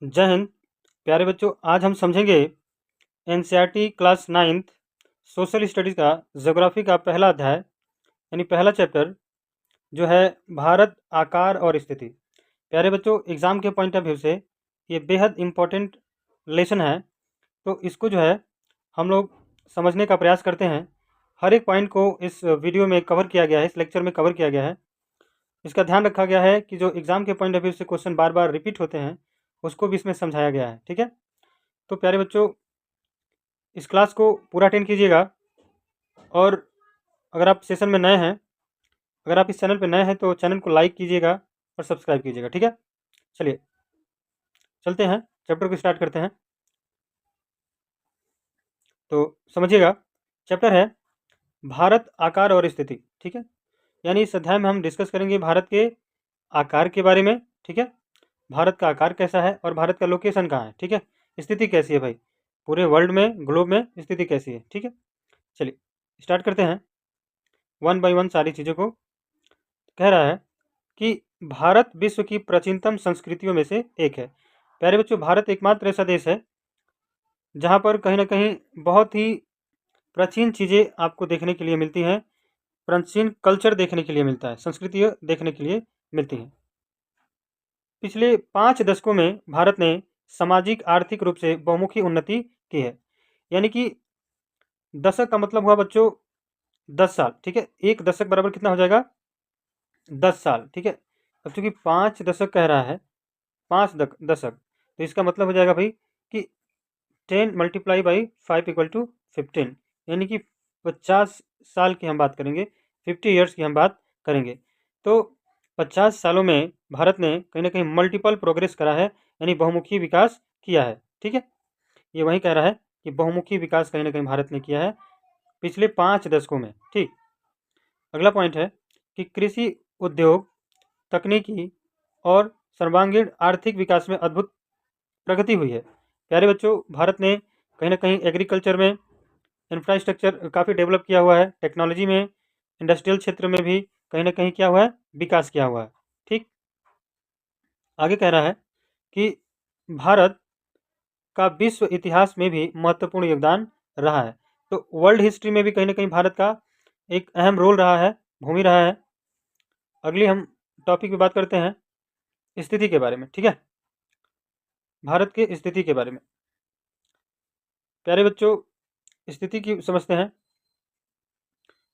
जय हिंद। प्यारे बच्चों, आज हम समझेंगे NCERT class 9th social studies का ज्योग्राफी का पहला अध्याय यानी पहला चैप्टर जो है भारत आकार और स्थिति। प्यारे बच्चों, एग्ज़ाम के पॉइंट ऑफ व्यू से ये बेहद इम्पोर्टेंट लेसन है, तो इसको जो है हम लोग समझने का प्रयास करते हैं। हर एक पॉइंट को इस वीडियो में कवर किया गया है, इस लेक्चर में कवर किया गया है। इसका ध्यान रखा गया है कि जो एग्ज़ाम के पॉइंट ऑफ व्यू से क्वेश्चन बार बार रिपीट होते हैं उसको भी इसमें समझाया गया है। ठीक है, तो प्यारे बच्चों, इस क्लास को पूरा अटेंड कीजिएगा। और अगर आप सेशन में नए हैं, अगर आप इस चैनल पर नए हैं तो चैनल को लाइक कीजिएगा और सब्सक्राइब कीजिएगा। ठीक है, चलिए चलते हैं, चैप्टर को स्टार्ट करते हैं। तो समझिएगा, चैप्टर है भारत आकार और स्थिति। ठीक है, यानी इस अध्याय में हम डिस्कस करेंगे भारत के आकार के बारे में। ठीक है, भारत का आकार कैसा है और भारत का लोकेशन कहाँ है। ठीक है, स्थिति कैसी है भाई, पूरे वर्ल्ड में, ग्लोब में स्थिति कैसी है। ठीक है, चलिए स्टार्ट करते हैं वन बाय वन सारी चीज़ों को। कह रहा है कि भारत विश्व की प्राचीनतम संस्कृतियों में से एक है। प्यारे बच्चों, भारत एकमात्र ऐसा देश है जहाँ पर कहीं ना कहीं बहुत ही प्राचीन चीज़ें आपको देखने के लिए मिलती हैं, प्राचीन कल्चर देखने के लिए मिलता है, संस्कृतियाँ देखने के लिए मिलती हैं। पिछले 5 दशकों में भारत ने सामाजिक आर्थिक रूप से बहुमुखी उन्नति की है। यानी कि दशक का मतलब हुआ बच्चों 10 साल। ठीक है, एक दशक बराबर कितना हो जाएगा, 10 साल। ठीक है, अब चूंकि 5 दशक कह रहा है, 5 दशक, तो इसका मतलब हो जाएगा भाई कि 10 मल्टीप्लाई बाई 5 इक्वल टू 15, यानी कि 50 साल की हम बात करेंगे, 50 ईयर्स की हम बात करेंगे। तो 50 सालों में भारत ने कहीं ना कहीं मल्टीपल प्रोग्रेस करा है, यानी बहुमुखी विकास किया है। ठीक है, ये वही कह रहा है कि बहुमुखी विकास कहीं ना कहीं भारत ने किया है पिछले 5 दशकों में। ठीक, अगला पॉइंट है कि कृषि उद्योग, तकनीकी और सर्वांगीण आर्थिक विकास में अद्भुत प्रगति हुई है। प्यारे बच्चों, भारत ने कहीं ना कहीं एग्रीकल्चर में इंफ्रास्ट्रक्चर काफ़ी डेवलप किया हुआ है, टेक्नोलॉजी में, इंडस्ट्रियल क्षेत्र में भी कहीं ना कहीं क्या हुआ है, विकास किया हुआ है। ठीक, आगे कह रहा है कि भारत का विश्व इतिहास में भी महत्वपूर्ण योगदान रहा है। तो वर्ल्ड हिस्ट्री में भी कहीं ना कहीं भारत का एक अहम रोल रहा है, भूमि रहा है। अगली हम टॉपिक पे बात करते हैं स्थिति के बारे में। ठीक है, भारत के स्थिति के बारे में। प्यारे बच्चों, स्थिति की समझते हैं।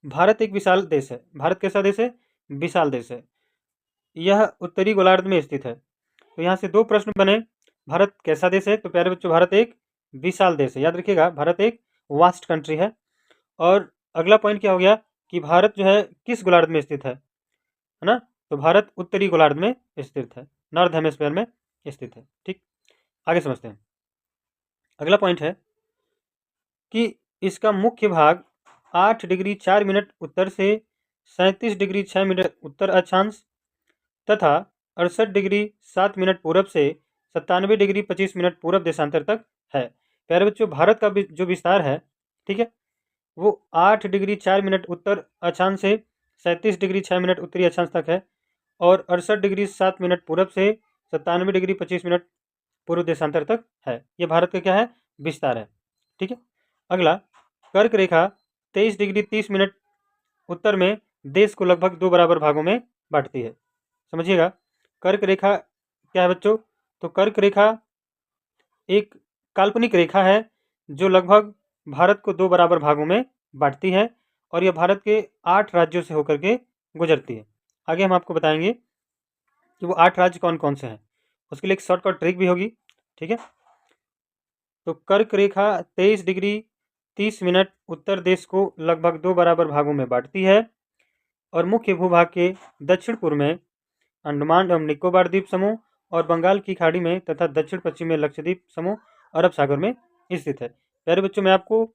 भारत एक विशाल देश है। भारत कैसा देश है, विशाल देश है। यह उत्तरी गोलार्ध में स्थित है। तो यहाँ से दो प्रश्न बने, भारत कैसा देश है, तो प्यारे बच्चों भारत एक विशाल देश है। याद रखिएगा, भारत एक वास्ट कंट्री है। और अगला पॉइंट क्या हो गया कि भारत जो है किस गोलार्ध में स्थित है ना, तो भारत उत्तरी गोलार्ध में स्थित है, नॉर्थ हेमिस्फीयर में स्थित है। ठीक, आगे समझते हैं। अगला पॉइंट है कि इसका मुख्य भाग 8 डिग्री 4 मिनट उत्तर से 37 डिग्री 6 मिनट उत्तर अक्षांश तथा 68 डिग्री 7 मिनट पूरब से 97 डिग्री 25 मिनट पूरब देशांतर तक है। प्यारे बच्चों, भारत का जो विस्तार है, ठीक है, वो 8 डिग्री 4 मिनट उत्तर अक्षांश से 37 डिग्री 6 मिनट उत्तरी अक्षांश तक है, और 68 डिग्री 7 मिनट पूरब से 97 डिग्री 25 मिनट पूर्व देशांतर तक है। ये भारत का क्या है, विस्तार है। ठीक है, अगला, कर्क रेखा 23 डिग्री 30 मिनट उत्तर में देश को लगभग 2 बराबर भागों में बांटती है। समझिएगा, कर्क रेखा क्या है बच्चों, तो कर्क रेखा एक काल्पनिक रेखा है जो लगभग भारत को 2 बराबर भागों में बांटती है, और यह भारत के 8 राज्यों से होकर के गुजरती है। आगे हम आपको बताएंगे कि वो 8 राज्य कौन कौन से हैं, उसके लिए एक शॉर्टकट ट्रिक भी होगी। ठीक है, तो कर्क रेखा 23 डिग्री 30 मिनट उत्तर देश को लगभग 2 बराबर भागों में बांटती है, और मुख्य भूभाग के दक्षिण पूर्व में अंडमान एवं निकोबार द्वीप समूह और बंगाल की खाड़ी में तथा दक्षिण पश्चिम में लक्षद्वीप समूह अरब सागर में स्थित है। प्यारे बच्चों, मैं आपको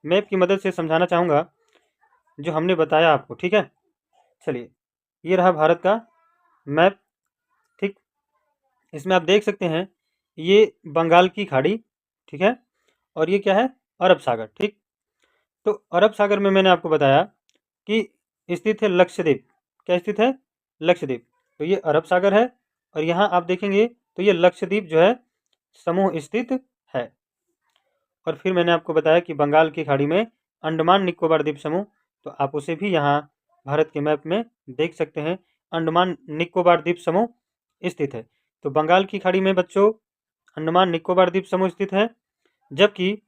मैप की मदद से समझाना चाहूँगा जो हमने बताया आपको। ठीक है, चलिए, ये रहा भारत का मैप। ठीक, इसमें आप देख सकते हैं ये बंगाल की खाड़ी, ठीक है, और ये क्या है, अरब सागर। ठीक, तो अरब सागर में मैंने आपको बताया कि स्थित है लक्षद्वीप। क्या स्थित है, लक्षद्वीप। तो ये अरब सागर है, और यहाँ आप देखेंगे तो ये लक्षद्वीप जो है समूह स्थित है। और फिर मैंने आपको बताया कि बंगाल की खाड़ी में अंडमान निकोबार द्वीप समूह, तो आप उसे भी यहाँ भारत के मैप में देख सकते हैं, अंडमान निकोबार द्वीप समूह स्थित है। तो बंगाल की खाड़ी में बच्चों अंडमान निकोबार द्वीप समूह स्थित है, जबकि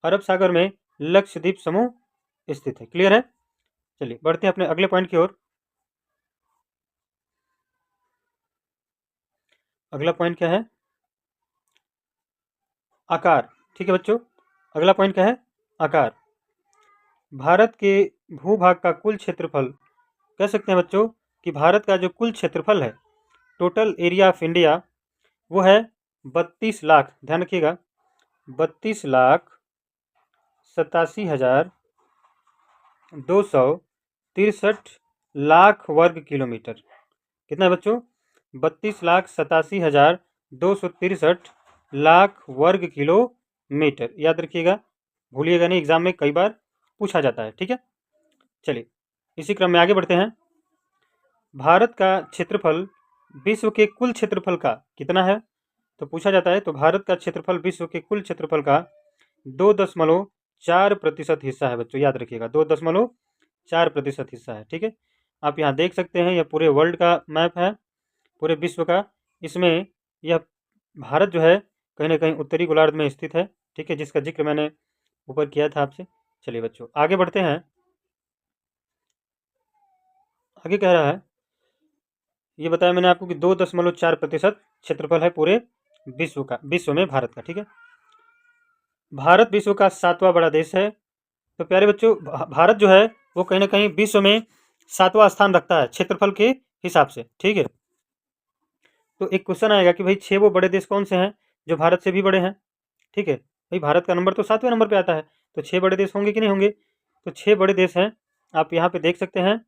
अरब सागर में लक्षद्वीप समूह स्थित है। क्लियर है? चलिए बढ़ते हैं अपने अगले पॉइंट की ओर। अगला पॉइंट क्या है? आकार। ठीक है बच्चों, अगला पॉइंट क्या है? आकार। भारत के भूभाग का कुल क्षेत्रफल, कह सकते हैं बच्चों कि भारत का जो कुल क्षेत्रफल है, टोटल एरिया ऑफ इंडिया, वो है 32 लाख, ध्यान रखिएगा, 32,87,263 लाख वर्ग किलोमीटर। कितना है बच्चों? 32,87,263 लाख वर्ग किलोमीटर। याद रखिएगा, भूलिएगा नहीं, एग्जाम में कई बार पूछा जाता है। ठीक है, चलिए इसी क्रम में आगे बढ़ते हैं। भारत का क्षेत्रफल विश्व के कुल क्षेत्रफल का कितना है? तो पूछा जाता है। तो भारत का क्षेत्रफल विश्व के कुल क्षेत्रफल का 2.4% हिस्सा है बच्चों, याद रखिएगा, 2.4% हिस्सा है। ठीक है, आप यहाँ देख सकते हैं, यह पूरे वर्ल्ड का मैप है, पूरे विश्व का। इसमें यह भारत जो है कहीं ना कहीं उत्तरी गोलार्ध में स्थित है। ठीक है, जिसका जिक्र मैंने ऊपर किया था आपसे। चलिए बच्चों आगे बढ़ते हैं। आगे कह रहा है, ये बताया मैंने आपको कि 2.4% क्षेत्रफल है पूरे विश्व का, विश्व में भारत का। ठीक है, भारत विश्व का 7वां बड़ा देश है। तो प्यारे बच्चों, भारत जो है वो कहीं ना कहीं विश्व में 7वां स्थान रखता है क्षेत्रफल के हिसाब से। ठीक है, तो एक क्वेश्चन आएगा कि भाई 6 वो बड़े देश कौन से हैं जो भारत से भी बड़े हैं? ठीक है भाई, भारत का नंबर तो 7वें नंबर पे आता है, तो 6 बड़े देश होंगे कि नहीं होंगे? तो 6 बड़े देश हैं, आप यहाँ पे देख सकते हैं।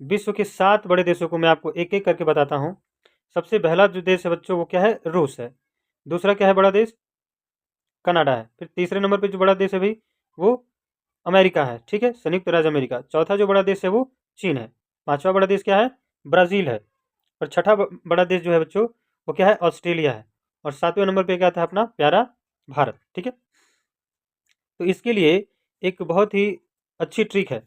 विश्व के 7 बड़े देशों को मैं आपको एक एक करके बताता हूँ। सबसे पहला जो देश है बच्चों वो क्या है? रूस है। दूसरा क्या है बड़ा देश? कनाडा है। फिर तीसरे नंबर पे जो बड़ा देश है भाई वो अमेरिका है। ठीक है, संयुक्त राज्य अमेरिका। चौथा जो बड़ा देश है वो चीन है। पांचवा बड़ा देश क्या है? ब्राज़ील है। और छठा बड़ा देश जो है बच्चों वो क्या है? ऑस्ट्रेलिया है। और 7वें नंबर पे क्या था? अपना प्यारा भारत। ठीक है, तो इसके लिए एक बहुत ही अच्छी ट्रिक है,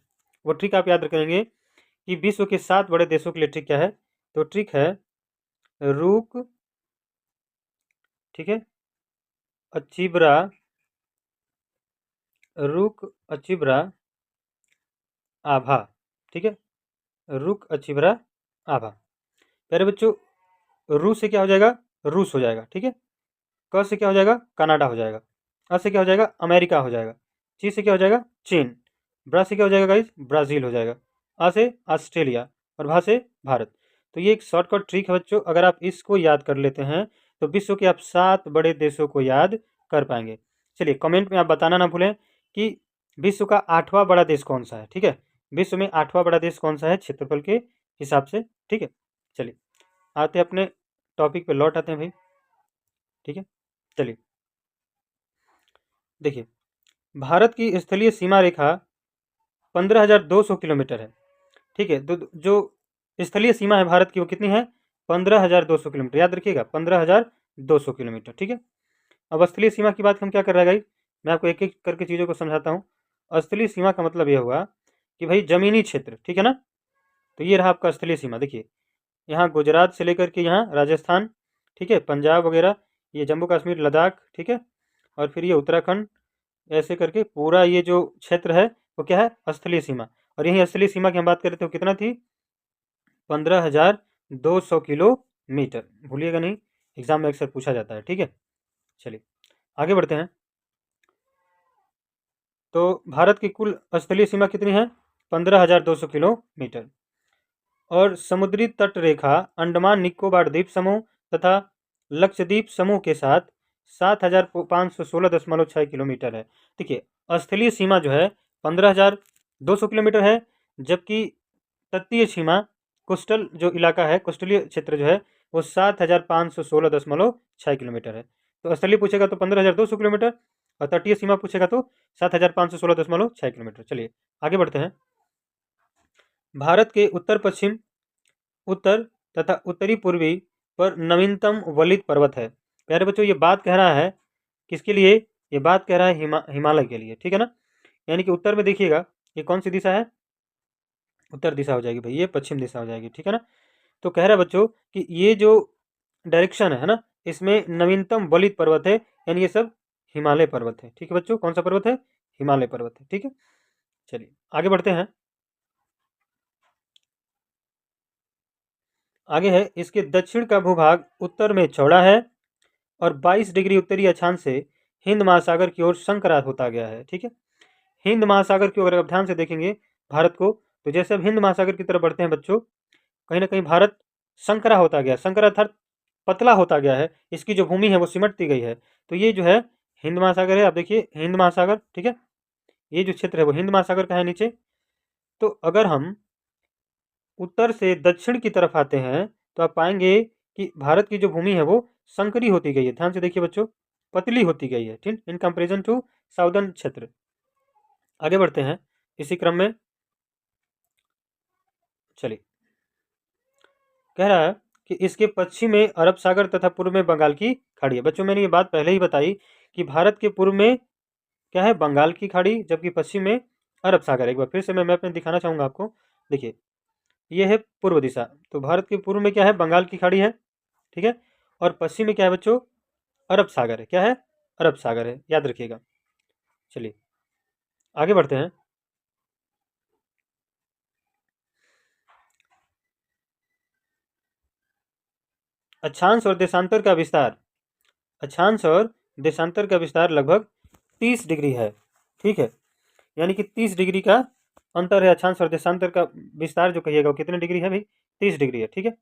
वो ट्रिक आप याद रखेंगे कि विश्व के 7 बड़े देशों के लिए ट्रिक क्या है? तो ट्रिक है रूक, ठीक है, अचिब्रा, रुक अचिब्रा आभा। ठीक है, रुक अचिब्रा आभा। प्यारे बच्चों, रू से क्या हो जाएगा? रूस हो जाएगा। ठीक है, क से क्या हो जाएगा? कनाडा हो जाएगा। अ से क्या हो जाएगा? अमेरिका हो जाएगा। ची से क्या हो जाएगा? चीन। ब्रा से क्या हो जाएगा गाइस? ब्राज़ील हो जाएगा। आ से ऑस्ट्रेलिया। और भा से भारत। तो ये एक शॉर्टकट ट्रिक है बच्चों, अगर आप इसको याद कर लेते हैं तो विश्व के आप 7 बड़े देशों को याद कर पाएंगे। चलिए कमेंट में आप बताना ना भूलें कि विश्व का 8वां बड़ा देश कौन सा है। ठीक है, विश्व में 8वां बड़ा देश कौन सा है क्षेत्रफल के हिसाब से। ठीक है, चलिए आते अपने टॉपिक पे लौट आते हैं भाई। ठीक है, चलिए देखिए, भारत की स्थलीय सीमा रेखा 15,200 किलोमीटर है। ठीक है, तो जो स्थलीय सीमा है भारत की वो कितनी है? 15,200 किलोमीटर। याद रखिएगा, 15,200 किलोमीटर। ठीक है, अब स्थलीय सीमा की बात हम क्या कर रहे हैं गाइस, मैं आपको एक एक करके चीज़ों को समझाता हूँ। स्थलीय सीमा का मतलब यह हुआ कि भाई जमीनी क्षेत्र, ठीक है ना। तो ये रहा आपका स्थलीय सीमा। देखिए, यहाँ गुजरात से लेकर के यहाँ राजस्थान, ठीक है, पंजाब वगैरह, ये जम्मू कश्मीर, लद्दाख, ठीक है, और फिर ये उत्तराखंड, ऐसे करके पूरा ये जो क्षेत्र है वो क्या है? स्थलीय सीमा। और यही स्थलीय सीमा की हम बात करें तो कितना थी? 15,200 किलोमीटर। भूलिएगा नहीं, एग्जाम में अक्सर पूछा जाता है। ठीक है, चलिए आगे बढ़ते हैं। तो भारत की कुल स्थलीय सीमा कितनी है? 15,200 किलोमीटर। और समुद्री तट रेखा अंडमान निकोबार द्वीप समूह तथा लक्षद्वीप समूह के साथ 7,516.6 किलोमीटर है। देखिए, स्थलीय सीमा जो है 15,200 किलोमीटर है, जबकि तटीय सीमा, कोस्टल जो इलाका है, कोस्टलीय क्षेत्र जो है वो 7,516.6 किलोमीटर है। तो स्थलीय पूछेगा तो 15,200 किलोमीटर, और तटीय सीमा पूछेगा तो 7,516.6 किलोमीटर। चलिए आगे बढ़ते हैं। भारत के उत्तर पश्चिम, उत्तर तथा उत्तरी पूर्वी पर नवीनतम वलित पर्वत है। प्यारे बच्चों ये बात कह रहा है किसके लिए, ये बात कह रहा है हिमालय के लिए, ठीक है ना। यानी कि उत्तर में देखिएगा ये कौन सी दिशा है, उत्तर दिशा हो जाएगी भाई, ये पश्चिम दिशा हो जाएगी, ठीक है ना। तो कह रहा है बच्चों कि ये जो डायरेक्शन है ना, इसमें नवीनतम वलित पर्वत है, यानी ये सब हिमालय पर्वत है, ठीक है बच्चों। कौन सा पर्वत है, हिमालय पर्वत है, ठीक है। चलिए आगे बढ़ते हैं। आगे है, इसके दक्षिण का भूभाग उत्तर में चौड़ा है और 22 डिग्री उत्तरी अक्षांश से हिंद महासागर की ओर संकरा होता गया है, ठीक है। हिंद महासागर की ओर अगर ध्यान से देखेंगे भारत को, तो जैसे अब हिंद महासागर की तरफ बढ़ते हैं बच्चों, कहीं ना कहीं भारत संकरा होता गया, संकरा अर्थात पतला होता गया है, इसकी जो भूमि है वो सिमटती गई है। तो ये जो है हिंद महासागर है, आप देखिए हिंद महासागर, ठीक है। ये जो क्षेत्र है वो हिंद महासागर का है नीचे। तो अगर हम उत्तर से दक्षिण की तरफ आते हैं तो आप पाएंगे कि भारत की जो भूमि है वो संकरी होती गई है, ध्यान से देखिए बच्चों, पतली होती गई है, ठीक, इन कंपेरिजन टू साउदर्न क्षेत्र। आगे बढ़ते हैं इसी क्रम में। चलिए कह रहा है कि इसके पश्चिम में अरब सागर तथा पूर्व में बंगाल की खाड़ी है। बच्चों मैंने ये बात पहले ही बताई कि भारत के पूर्व में क्या है, बंगाल की खाड़ी, जबकि पश्चिम में अरब सागर है। एक बार फिर से मैं मैप में दिखाना चाहूंगा आपको, देखिए ये है पूर्व दिशा, तो भारत के पूर्व में क्या है, बंगाल की खाड़ी है, ठीक है। और पश्चिम में क्या है बच्चों, अरब सागर है, क्या है, अरब सागर है, याद रखिएगा। चलिए आगे बढ़ते हैं। अक्षांश और देशांतर का विस्तार, अक्षांश और देशांतर का विस्तार लगभग 30 डिग्री है, ठीक है। यानी कि 30 डिग्री का अंतर है, अक्षांश और देशांतर का विस्तार जो कहिएगा वो कितने डिग्री है भाई, 30 डिग्री है, ठीक है।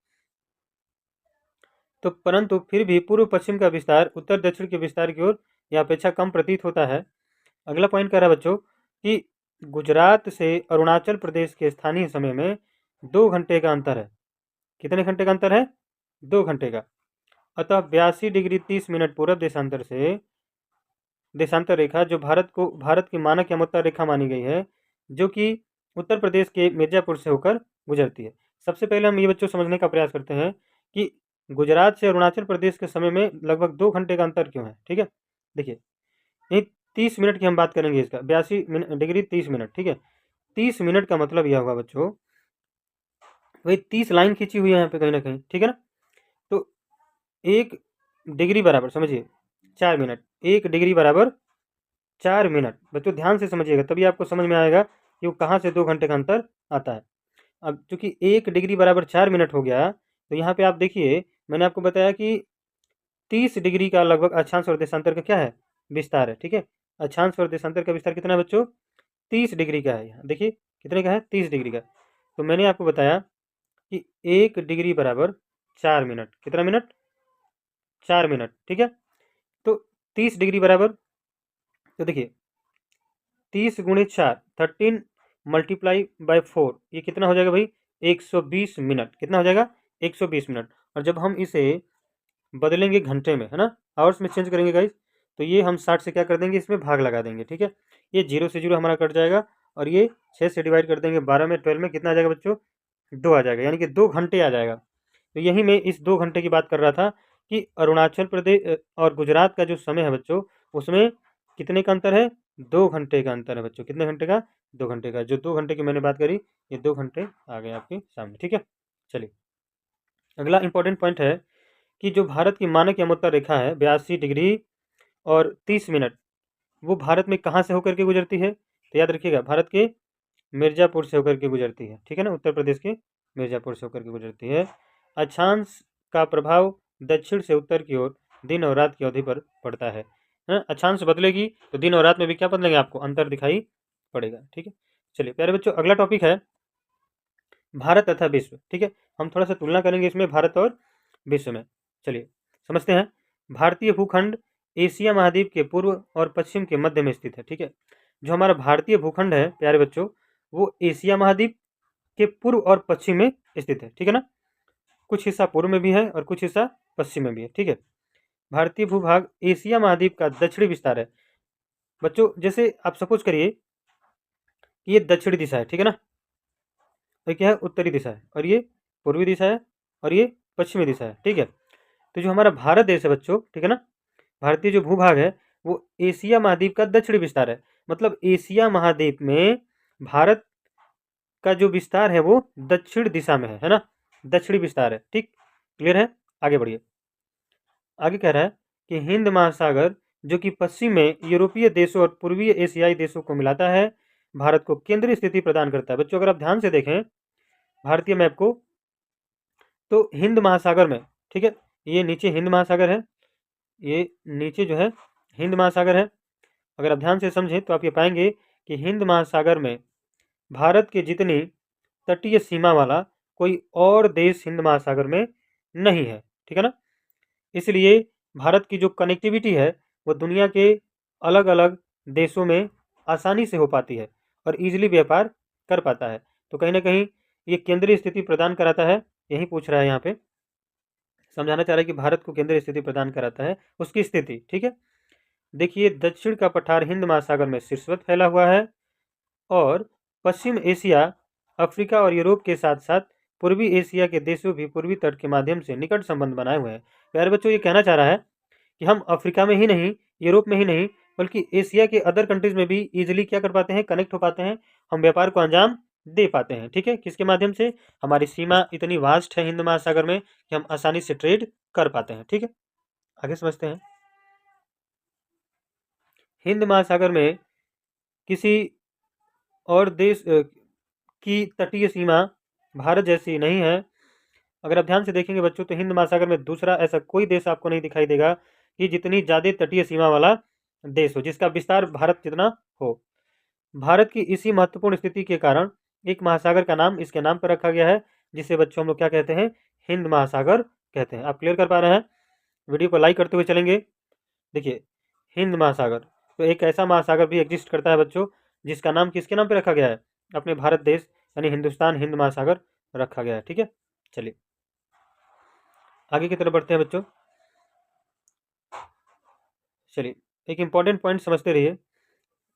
तो परंतु फिर भी पूर्व पश्चिम का विस्तार उत्तर दक्षिण के विस्तार की ओर यह अपेक्षा कम प्रतीत होता है। अगला पॉइंट कह रहा है बच्चों कि गुजरात से अरुणाचल प्रदेश के स्थानीय समय में 2 घंटे का अंतर है। कितने घंटे का अंतर है, 2 घंटे का। अतः 82 डिग्री 30 मिनट पूर्व देशांतर से देशांतर रेखा जो भारत की मानक यमोत्तर रेखा मानी गई है, जो कि उत्तर प्रदेश के मिर्जापुर से होकर गुजरती है। सबसे पहले हम ये बच्चों समझने का प्रयास करते हैं कि गुजरात से अरुणाचल प्रदेश के समय में लगभग 2 घंटे का अंतर क्यों है, ठीक है। देखिए यही 30 मिनट की हम बात करेंगे, इसका 82 डिग्री 30 मिनट, ठीक है। 30 मिनट का मतलब यह होगा बच्चों, वही 30 लाइन खींची हुई है यहाँ पे कहीं ना कहीं, ठीक है ना। तो 1 डिग्री बराबर समझिए 4 मिनट, 1 डिग्री बराबर 4 मिनट। बच्चों ध्यान से समझिएगा तभी आपको समझ में आएगा कि वो कहाँ से 2 घंटे का अंतर आता है। अब चूंकि 1 डिग्री बराबर 4 मिनट हो गया, तो यहाँ पे आप देखिए मैंने आपको बताया कि 30 डिग्री का लगभग अक्षांश और देशांतर का क्या है, विस्तार है, ठीक है। अक्षांश और देशांतर का विस्तार कितना है बच्चों, 30 डिग्री का है। यहाँ देखिए कितने का है, 30 डिग्री का। तो मैंने आपको बताया कि 1 डिग्री बराबर 4 मिनट, कितना मिनट, 4 मिनट, ठीक है। तो 30 डिग्री बराबर, तो देखिए 30 × 4 13 मल्टीप्लाई बाय 4, ये कितना हो जाएगा भाई, 120 मिनट। कितना हो जाएगा, 120 मिनट। और जब हम इसे बदलेंगे घंटे में, है ना, आवर्स में चेंज करेंगे गाइस, तो ये हम 60 से क्या कर देंगे, इसमें भाग लगा देंगे, ठीक है। ये 0 से 0 हमारा कट जाएगा, और ये 6 से डिवाइड कर देंगे, 12 में 12 में कितना आ जाएगा बच्चों, 2 आ जाएगा, यानी कि 2 घंटे आ जाएगा। तो यही मैं इस 2 घंटे की बात कर रहा था कि अरुणाचल प्रदेश और गुजरात का जो समय है बच्चों, उसमें कितने का अंतर है, 2 घंटे का अंतर है बच्चों। कितने घंटे का, 2 घंटे का। जो 2 घंटे की मैंने बात करी, ये 2 घंटे आ गए आपके सामने, ठीक है। चलिए अगला इंपॉर्टेंट पॉइंट है कि जो भारत की मानक यमोत्तर रेखा है 82 डिग्री और 30 मिनट, वो भारत में कहाँ से होकर के गुजरती है, तो याद रखिएगा भारत के मिर्ज़ापुर से होकर के गुजरती है, ठीक है ना, उत्तर प्रदेश के मिर्ज़ापुर से होकर के गुजरती है। अक्षांश का प्रभाव दक्षिण से उत्तर की ओर दिन और रात की अवधि पर पड़ता है। अक्षांश बदलेगी तो दिन और रात में भी क्या बदलेंगे, आपको अंतर दिखाई पड़ेगा, ठीक है। चलिए प्यारे बच्चों अगला टॉपिक है भारत तथा विश्व, ठीक है। हम थोड़ा सा तुलना करेंगे इसमें भारत और विश्व में। चलिए समझते हैं। भारतीय भूखंड एशिया महाद्वीप के पूर्व और पश्चिम के मध्य में स्थित है, ठीक है। जो हमारा भारतीय भूखंड है प्यारे बच्चों, वो एशिया महाद्वीप के पूर्व और पश्चिम में स्थित है, ठीक है ना। कुछ हिस्सा पूर्व में भी है और कुछ हिस्सा पश्चिम में भी है, ठीक है। भारतीय भूभाग एशिया महाद्वीप का दक्षिणी विस्तार है बच्चों। जैसे आप सपोज करिए कि ये दक्षिणी दिशा है, ठीक है ना, और क्या है, उत्तरी दिशा है, और ये पूर्वी दिशा है, और ये पश्चिमी दिशा है, ठीक है। तो जो हमारा भारत देश है बच्चों, ठीक है ना, भारतीय जो भूभाग है वो एशिया महाद्वीप का दक्षिणी विस्तार है। मतलब एशिया महाद्वीप में भारत का जो विस्तार है वो दक्षिण दिशा में है ना, दक्षिणी विस्तार है। ठीक, क्लियर है? आगे बढ़िए। आगे कह रहा है कि हिंद महासागर जो कि पश्चिम में यूरोपीय देशों और पूर्वी एशियाई देशों को मिलाता है, भारत को केंद्रीय स्थिति प्रदान करता है। बच्चों अगर आप ध्यान से देखें भारतीय मैप को, तो हिंद महासागर में, ठीक है, ये नीचे हिंद महासागर है, ये नीचे जो है हिंद महासागर है। अगर आप ध्यान से समझें तो आप ये पाएंगे कि हिंद महासागर में भारत के जितनी तटीय सीमा वाला कोई और देश हिंद महासागर में नहीं है। ठीक है ना, इसलिए भारत की जो कनेक्टिविटी है वो दुनिया के अलग अलग देशों में आसानी से हो पाती है और इजीली व्यापार कर पाता है। तो कहीं ना कहीं ये केंद्रीय स्थिति प्रदान कराता है, यही पूछ रहा है यहाँ पे, समझाना चाह रहा है कि भारत को केंद्रीय स्थिति प्रदान कराता है उसकी स्थिति। ठीक है, देखिए दक्षिण का पठार हिंद महासागर में शीर्षवत फैला हुआ है और पश्चिम एशिया, अफ्रीका और यूरोप के साथ साथ पूर्वी एशिया के देशों भी पूर्वी तट के माध्यम से निकट संबंध बनाए हुए हैं। प्यारे बच्चों, ये कहना चाह रहा है कि हम अफ्रीका में ही नहीं, यूरोप में ही नहीं, बल्कि एशिया के अदर कंट्रीज में भी इजीली क्या कर पाते हैं, कनेक्ट हो पाते हैं, हम व्यापार को अंजाम दे पाते हैं। ठीक है, किसके माध्यम से? हमारी सीमा इतनी वास्ट है हिंद महासागर में कि हम आसानी से ट्रेड कर पाते हैं। ठीक है, आगे समझते हैं। हिंद महासागर में किसी और देश की तटीय सीमा भारत जैसी नहीं है। अगर आप ध्यान से देखेंगे बच्चों तो हिंद महासागर में दूसरा ऐसा कोई देश आपको नहीं दिखाई देगा कि जितनी ज़्यादा तटीय सीमा वाला देश हो, जिसका विस्तार भारत जितना हो। भारत की इसी महत्वपूर्ण स्थिति के कारण एक महासागर का नाम इसके नाम पर रखा गया है, जिसे बच्चों हम लोग क्या कहते हैं? हिंद महासागर कहते हैं। आप क्लियर कर पा रहे हैं? वीडियो को लाइक करते हुए चलेंगे। देखिए हिंद महासागर, तो एक ऐसा महासागर भी एग्जिस्ट करता है बच्चों जिसका नाम किसके नाम पे रखा गया है? अपने भारत देश यानी हिंदुस्तान हिंद महासागर रखा गया है। ठीक है, चलिए आगे की तरफ बढ़ते हैं बच्चों। चलिए एक इंपॉर्टेंट पॉइंट समझते रहिए।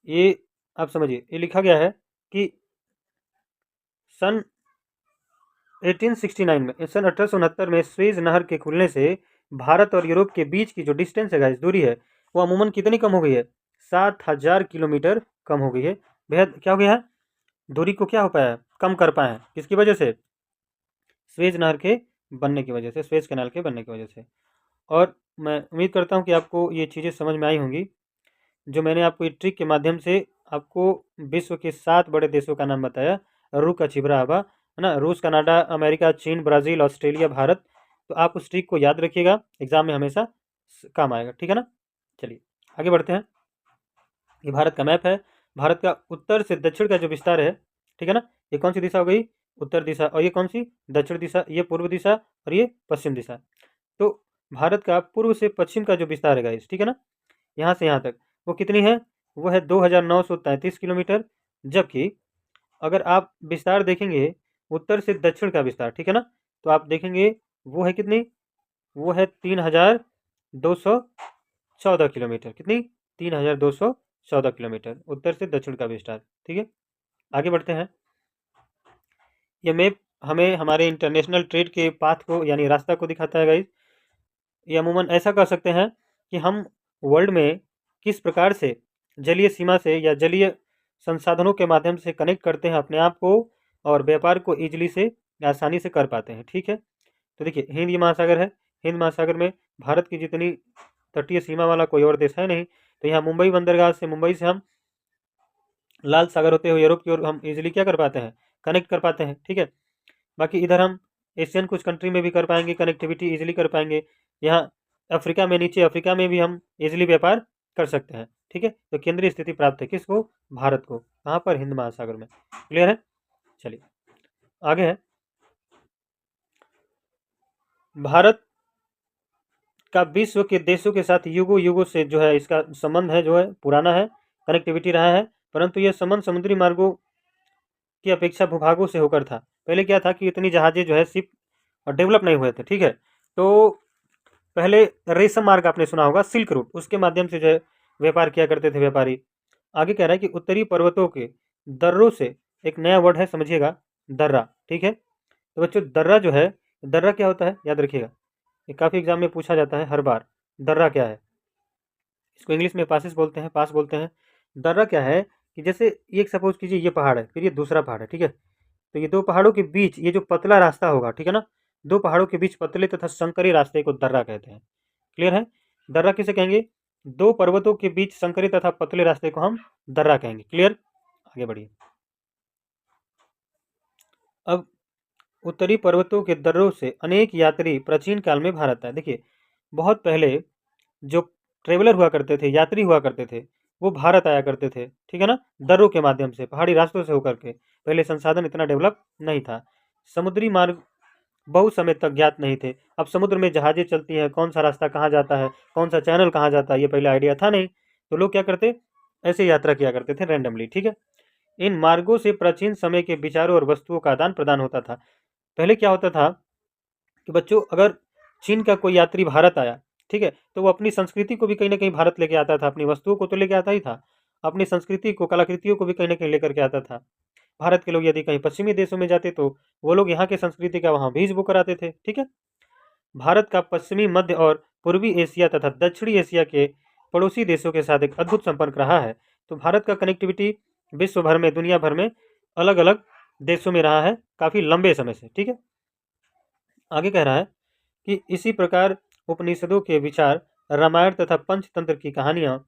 ये आप समझिए, ये लिखा गया है कि सन 1869 में, सन 1869 में स्वेज नहर के खुलने से भारत और यूरोप के बीच की जो डिस्टेंस है गाइस, दूरी है, वो अमूमन कितनी कम हो गई है? 7000 किलोमीटर कम हो गई है। बेहद क्या हो गया है? दूरी को क्या हो पाया है? कम कर पाए हैं। किसकी वजह से? स्वेज नहर के बनने की वजह से, स्वेज कैनाल के बनने की वजह से। और मैं उम्मीद करता हूँ कि आपको ये चीज़ें समझ में आई होंगी, जो मैंने आपको ये ट्रिक के माध्यम से आपको विश्व के 7 बड़े देशों का नाम बताया, रू का छिबरा आबा, है ना, रूस, कनाडा, अमेरिका, चीन, ब्राज़ील, ऑस्ट्रेलिया, भारत। तो आप उस ट्रिक को याद रखिएगा, एग्जाम में हमेशा काम आएगा। ठीक है ना, चलिए आगे बढ़ते हैं। ये भारत का मैप है। भारत का उत्तर से दक्षिण का जो विस्तार है, ठीक है ना, ये कौन सी दिशा हो गई? उत्तर दिशा। और ये कौन सी? दक्षिण दिशा। ये पूर्व दिशा और ये पश्चिम दिशा। तो भारत का पूर्व से पश्चिम का जो विस्तार है गाइस, ठीक है ना, यहाँ से यहाँ तक वो कितनी है? वो है 2933 किलोमीटर। जबकि अगर आप विस्तार देखेंगे उत्तर से दक्षिण का विस्तार, ठीक है ना, तो आप देखेंगे वो है कितनी? वो है 3214 किलोमीटर। कितनी? 3214 किलोमीटर उत्तर से दक्षिण का विस्तार। ठीक है, आगे बढ़ते हैं। ये मैप हमें हमारे इंटरनेशनल ट्रेड के पाथ को यानी रास्ता को दिखाता है गाइस। ये अमूमन ऐसा कर सकते हैं कि हम वर्ल्ड में किस प्रकार से जलीय सीमा से या जलीय संसाधनों के माध्यम से कनेक्ट करते हैं अपने आप को और व्यापार को ईजिली से आसानी से कर पाते हैं। ठीक है, तो देखिए हिंद महासागर है, हिंद महासागर में भारत की जितनी तटीय सीमा वाला कोई और देश है नहीं। तो यहाँ मुंबई बंदरगाह से, मुंबई से हम लाल सागर होते हुए यूरोप की ओर हम इजीली क्या कर पाते हैं? कनेक्ट कर पाते हैं। ठीक है, बाकी इधर हम एशियन कुछ कंट्री में भी कर पाएंगे, कनेक्टिविटी इजीली कर पाएंगे। यहाँ अफ्रीका में, नीचे अफ्रीका में भी हम इजीली व्यापार कर सकते हैं। ठीक है, तो केंद्रीय स्थिति प्राप्त है किसको? भारत को। कहाँ पर? हिंद महासागर में। क्लियर है? चलिए आगे है। भारत का विश्व के देशों के साथ युगों युगों से जो है इसका संबंध है, जो है पुराना है, कनेक्टिविटी रहा है। परंतु यह संबंध समुद्री मार्गों की अपेक्षा भूभागों से होकर था। पहले क्या था कि इतनी जहाजें जो है शिप और डेवलप नहीं हुए थे। ठीक है, तो पहले रेशम मार्ग आपने सुना होगा, सिल्क रूट, उसके माध्यम से जो है व्यापार किया करते थे व्यापारी। आगे कह रहा है कि उत्तरी पर्वतों के दर्रों से, एक नया वर्ड है समझिएगा, दर्रा। ठीक है, तो बच्चों दर्रा जो है, दर्रा क्या होता है याद रखिएगा। ये काफ़ी एग्जाम में पूछा जाता है हर बार। दर्रा क्या है? इसको इंग्लिश में पासिस बोलते हैं, पास बोलते हैं। दर्रा क्या है कि जैसे एक सपोज कीजिए ये पहाड़ है, फिर ये दूसरा पहाड़ है, ठीक है। तो ये दो पहाड़ों के बीच ये जो पतला रास्ता होगा, ठीक है ना, दो पहाड़ों के बीच पतले तथा संकरी रास्ते को दर्रा कहते हैं। क्लियर है? दर्रा किसे कहेंगे? दो पर्वतों के बीच संकरी तथा पतले रास्ते को हम दर्रा कहेंगे। क्लियर? आगे बढ़िए। अब उत्तरी पर्वतों के दर्रों से अनेक यात्री प्राचीन काल में भारत आए। देखिए, बहुत पहले जो ट्रेवलर हुआ करते थे, यात्री हुआ करते थे, वो भारत आया करते थे, ठीक है ना, दर्रों के माध्यम से, पहाड़ी रास्तों से होकर के। पहले संसाधन इतना डेवलप नहीं था, समुद्री मार्ग बहुत समय तक ज्ञात नहीं थे। अब समुद्र में जहाजें चलती हैं, कौन सा रास्ता कहाँ जाता है, कौन सा चैनल कहाँ जाता है, ये पहले आइडिया था नहीं। तो लोग क्या करते, ऐसे यात्रा किया करते थे रैंडमली, ठीक है। इन मार्गों से प्राचीन समय के विचारों और वस्तुओं का आदान प्रदान होता था। पहले क्या होता था कि बच्चों, अगर चीन का कोई यात्री भारत आया, ठीक है, तो वो अपनी संस्कृति को भी कहीं ना कहीं भारत लेके आता था, अपनी वस्तुओं को तो लेके आता ही था, अपनी संस्कृति को, कलाकृतियों को भी कहीं ना कहीं लेकर के आता था। भारत के लोग यदि कहीं पश्चिमी देशों में जाते तो वो लोग यहाँ के संस्कृति का वहाँ बीज बो कराते थे, ठीक है। भारत का पश्चिमी, मध्य और पूर्वी एशिया तथा दक्षिणी एशिया के पड़ोसी देशों के साथ एक अद्भुत संपर्क रहा है। तो भारत का कनेक्टिविटी विश्व भर में, दुनिया भर में अलग अलग देशों में रहा है काफ़ी लंबे समय से, ठीक है। आगे कह रहा है कि इसी प्रकार उपनिषदों के विचार, रामायण तथा पंचतंत्र की कहानियाँ,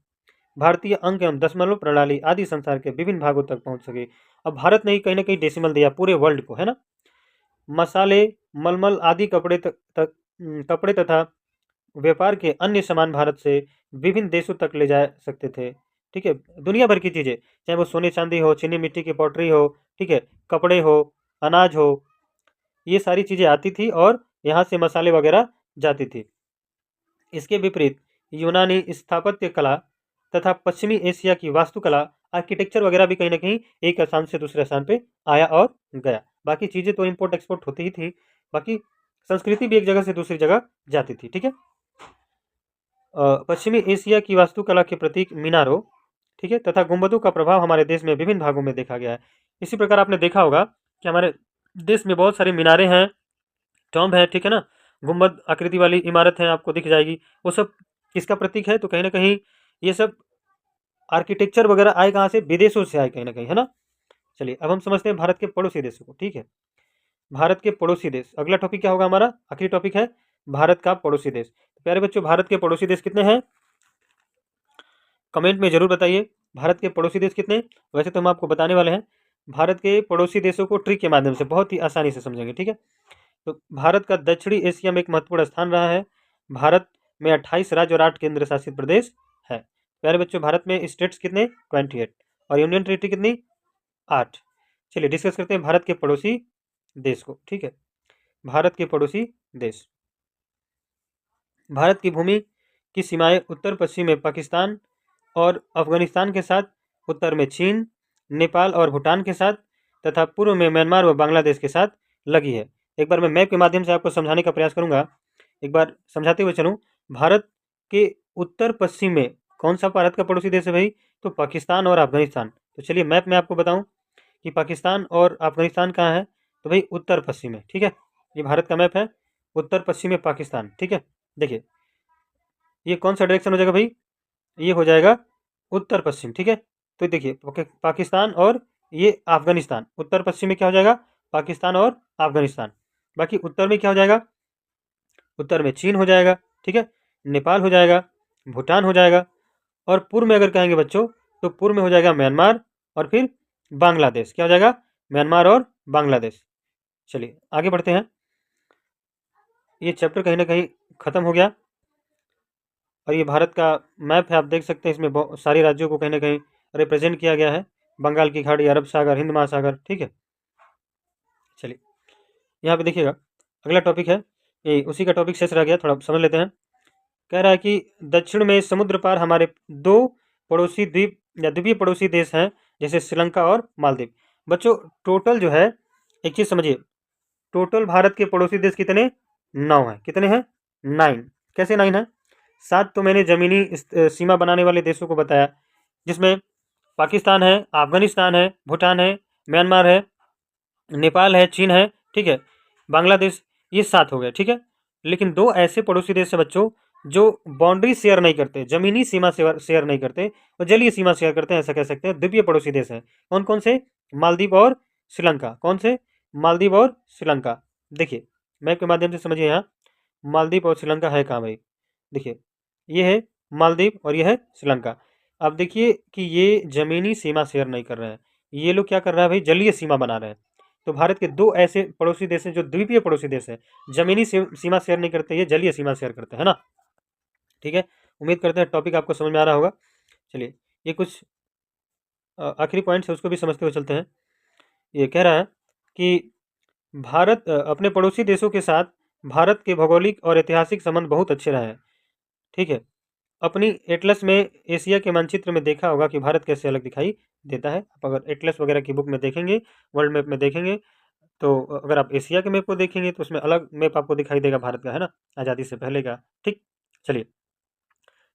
भारतीय अंक एवं दशमलव प्रणाली आदि संसार के विभिन्न भागों तक पहुंच सके। अब भारत ने ही कहीं ना कहीं डेसिमल दिया पूरे वर्ल्ड को, है ना। मसाले, मलमल आदि कपड़े तथा व्यापार के अन्य सामान भारत से विभिन्न देशों तक ले जा सकते थे, ठीक है। दुनिया भर की चीज़ें, चाहे वो सोने चांदी हो, चीनी मिट्टी की पॉटरी हो, ठीक है, कपड़े हो, अनाज हो, ये सारी चीज़ें आती थी और यहाँ से मसाले वगैरह जाती थी। इसके विपरीत यूनानी स्थापत्य कला तथा पश्चिमी एशिया की वास्तुकला, आर्किटेक्चर वगैरह भी कहीं ना कहीं एक स्थान से दूसरे स्थान पे आया और गया। बाकी चीज़ें तो इम्पोर्ट एक्सपोर्ट होती ही थी, बाकी संस्कृति भी एक जगह से दूसरी जगह जाती थी, ठीक है। पश्चिमी एशिया की वास्तुकला के प्रतीक मीनारों, ठीक है, तथा गुंबदों का प्रभाव हमारे देश में विभिन्न भागों में देखा गया है। इसी प्रकार आपने देखा होगा कि हमारे देश में बहुत सारी मीनारें हैं, टॉम्ब है, ठीक है ना, गुंबद आकृति वाली इमारत है, आपको दिख जाएगी। वो सब किसका प्रतीक है? तो कहीं ना कहीं ये सब आर्किटेक्चर वगैरह आए कहाँ से? विदेशों से आए कहीं ना कहीं, है ना। चलिए अब हम समझते हैं भारत के पड़ोसी देशों को, ठीक है। भारत के पड़ोसी देश, अगला टॉपिक क्या होगा हमारा? आखिरी टॉपिक है भारत का पड़ोसी देश। तो प्यारे बच्चों, भारत के पड़ोसी देश कितने हैं? कमेंट में जरूर बताइए, भारत के पड़ोसी देश कितने? वैसे तो हम आपको बताने वाले हैं, भारत के पड़ोसी देशों को ट्रिक के माध्यम से बहुत ही आसानी से समझेंगे, ठीक है। तो भारत का दक्षिणी एशिया में एक महत्वपूर्ण स्थान रहा है। भारत में 28 राज्य और 8 केंद्र शासित प्रदेश है। प्यारे बच्चों, भारत में स्टेट्स कितने? 28। और यूनियन टेरिटरी कितनी? 8। चलिए डिस्कस करते हैं भारत के पड़ोसी देश को, ठीक है। भारत के पड़ोसी देश, भारत की भूमि की सीमाएं उत्तर पश्चिम में पाकिस्तान और अफगानिस्तान के साथ, उत्तर में चीन, नेपाल और भूटान के साथ तथा पूर्व में म्यांमार व बांग्लादेश के साथ लगी है। एक बार मैं मैप के माध्यम से आपको समझाने का प्रयास करूंगा, एक बार समझाते हुए चलूँ। भारत के उत्तर पश्चिम में कौन सा भारत का पड़ोसी देश है भाई? तो पाकिस्तान और अफगानिस्तान। तो चलिए मैप में आपको बताऊं कि पाकिस्तान और अफगानिस्तान कहाँ है, तो भाई उत्तर पश्चिम में, ठीक है। ये भारत का मैप है, उत्तर पश्चिम में पाकिस्तान, ठीक है। देखिए ये कौन सा डायरेक्शन हो जाएगा भाई? ये हो जाएगा उत्तर पश्चिम, ठीक है। तो देखिए पाकिस्तान और ये अफगानिस्तान, उत्तर पश्चिम में क्या हो जाएगा? पाकिस्तान और अफगानिस्तान। बाकी उत्तर में क्या हो जाएगा? उत्तर में चीन हो जाएगा, ठीक है, नेपाल हो जाएगा, भूटान हो जाएगा, और पूर्व में अगर कहेंगे बच्चों तो पूर्व में हो जाएगा म्यांमार, और फिर बांग्लादेश। क्या हो जाएगा? म्यांमार और बांग्लादेश। चलिए आगे बढ़ते हैं। ये चैप्टर कहीं ना कहीं खत्म हो गया, और ये भारत का मैप है, आप देख सकते हैं, इसमें बहुत सारे राज्यों को कहीं ना कहीं रिप्रेजेंट किया गया है, बंगाल की खाड़ी, अरब सागर, हिंद महासागर, ठीक है। चलिए यहाँ पे देखिएगा, अगला टॉपिक है, ये उसी का टॉपिक शेष रह गया, थोड़ा समझ लेते हैं। कह रहा है कि दक्षिण में समुद्र पार हमारे दो पड़ोसी द्वीप या द्वीपीय पड़ोसी देश हैं, जैसे श्रीलंका और मालदीव। बच्चों टोटल जो है, एक चीज़ समझिए, टोटल भारत के पड़ोसी देश कितने? 9 हैं। कितने हैं? 9। कैसे 9 है? 7 तो मैंने जमीनी सीमा बनाने वाले देशों को बताया, जिसमें पाकिस्तान है, अफगानिस्तान है, भूटान है, म्यांमार है, नेपाल है, चीन है, ठीक है, बांग्लादेश, ये 7 हो गए, ठीक है। लेकिन दो ऐसे पड़ोसी देश है बच्चों जो बाउंड्री शेयर नहीं करते, जमीनी सीमा शेयर नहीं करते, और जलीय सीमा शेयर करते हैं, ऐसा कह सकते हैं। द्वीपीय पड़ोसी देश है कौन कौन से? मालदीव और श्रीलंका। कौन से? मालदीव और श्रीलंका। देखिए मैप के माध्यम से समझिए, यहाँ मालदीव और श्रीलंका है कहाँ भाई? देखिए ये है मालदीव और ये है श्रीलंका। अब देखिए कि ये जमीनी सीमा शेयर नहीं कर रहे हैं, ये लोग क्या कर रहा है भाई? जलीय सीमा बना रहे हैं। तो भारत के दो ऐसे पड़ोसी देश हैं जो द्वीपीय पड़ोसी देश है, जमीनी सीमा शेयर नहीं करते, ये जलीय सीमा शेयर करते हैं ना। ठीक है, उम्मीद करते हैं टॉपिक आपको समझ में आ रहा होगा। चलिए ये कुछ आखिरी पॉइंट्स है, उसको भी समझते हुए चलते हैं। ये कह रहा है कि भारत अपने पड़ोसी देशों के साथ भारत के भौगोलिक और ऐतिहासिक संबंध बहुत अच्छे रहे हैं। ठीक है, अपनी एटलस में एशिया के मानचित्र में देखा होगा कि भारत कैसे अलग दिखाई देता है। आप अगर एटलस वगैरह की बुक में देखेंगे, वर्ल्ड मैप में देखेंगे, तो अगर आप एशिया के मैप को देखेंगे तो उसमें अलग मैप आपको दिखाई देगा भारत का, है ना, आज़ादी से पहले का। ठीक, चलिए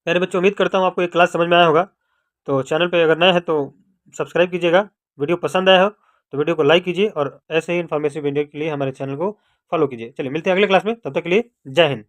प्यारे बच्चों, उम्मीद करता हूँ आपको ये क्लास समझ में आया होगा। तो चैनल पे अगर नए हैं तो सब्सक्राइब कीजिएगा, वीडियो पसंद आया हो तो वीडियो को लाइक कीजिए, और ऐसे ही इन्फॉर्मेटिव वीडियो के लिए हमारे चैनल को फॉलो कीजिए। चलिए मिलते हैं अगले क्लास में, तब तक के लिए जय हिंद।